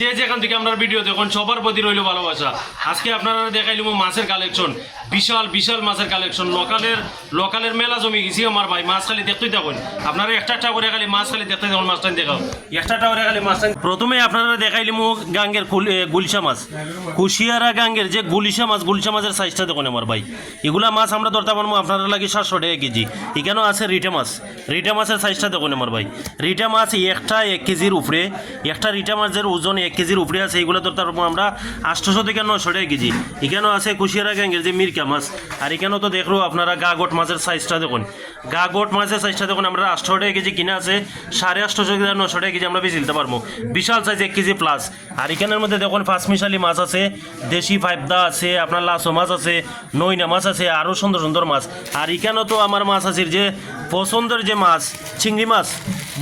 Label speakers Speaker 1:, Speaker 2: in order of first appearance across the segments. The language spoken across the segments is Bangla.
Speaker 1: যে যেখান থেকে আপনার ভিডিও দেখুন সবার প্রতি রইল ভালোবাসা। আজকে আপনারা দেখাইলাম মাছের কালেকশন, বিশাল বিশাল মাছের কালেকশন। লোকালের মেলা জমি গেছি আমার ভাই। মাছ খালি দেখতেই থাকুন, আপনারা একটা করে খালি মাছ খালি দেখতে থাকুন। মাছটা দেখাও একটা করে খালি মাছটা। প্রথমে আপনারা দেখাইলাম গাঙ্গের গুলশা মাছ, কুশিয়ারা গাঙ্গের যে গুলশা মাছের সাইজটা দেখুন আমার ভাই। এগুলা মাছ আমরা ধরতে পারবো আপনারা লাগে 700 টাকা কেজি। এখানেও আছে রিটা মাছের সাইজটা দেখুন আমার ভাই। রিটা মাছ একটা 1 কেজির উপরে, একটা রিটা মাছের ওজন 1 কেজির উপরে আছে। এগুলো ধরতে পারবো আমরা 800 থেকে 900 টাকা কেজি। এখানেও আছে কুশিয়ারা গাঙ্গের যে মিরকা মাছ। আর এখানেও তো দেখলো আপনারা গাগট মাছের সাইজটা দেখুন, গাগট মাছের সাইজটা দেখুন। আমরা 800 টাকা কেজি কিনা আছে, 850 থেকে 900 টাকা কেজি আমরা বেশি দিতে পারবো। বিশাল সাইজ 1 কেজি প্লাস। আর এখানের মধ্যে দেখুন পাঁচমিশালি মাছ আছে, দেশি ফাইবদা আছে, আপনার লাসো মাছ আছে, নইনা মাছ আছে, আরও সুন্দর সুন্দর মাছ। আর এখানেও তো আমার মাছ আছে যে পছন্দের যে মাছ, চিংড়ি মাছ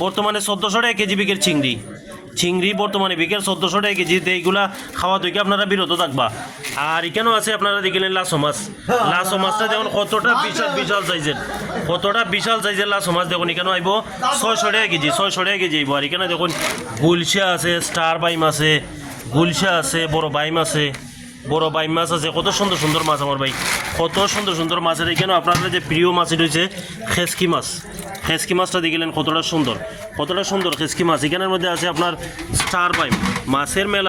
Speaker 1: বর্তমানে 1400 টাকা কেজি বিকের চিংড়ি বর্তমানে বিকেল 1400 টাকা কেজিতে। এইগুলা খাওয়া থেকে আপনারা বিরত থাকবা। আর এখানেও আছে আপনারা দেখলেন লাসো মাছটা দেখুন কতটা বিশাল সাইজের লাসো মাছ দেখুন। এখানেও আইব 600 টাকা কেজি, 600 টাকা কেজি আইব। আর এখানে দেখুন গুলশা আছে, স্টার বাইম আছে, গুলশা আছে, বড় বাইম আছে, কত সুন্দর সুন্দর মাছ আমার ভাই, কত সুন্দর সুন্দর মাছের। এখানে আপনারা যে প্রিয় মাছ রয়েছে খেসকি মাছটা দেখলেন কতটা সুন্দর খেসকি মাছ। এখানের মধ্যে আছে আপনার স্টার বাইম মাছের মেলা।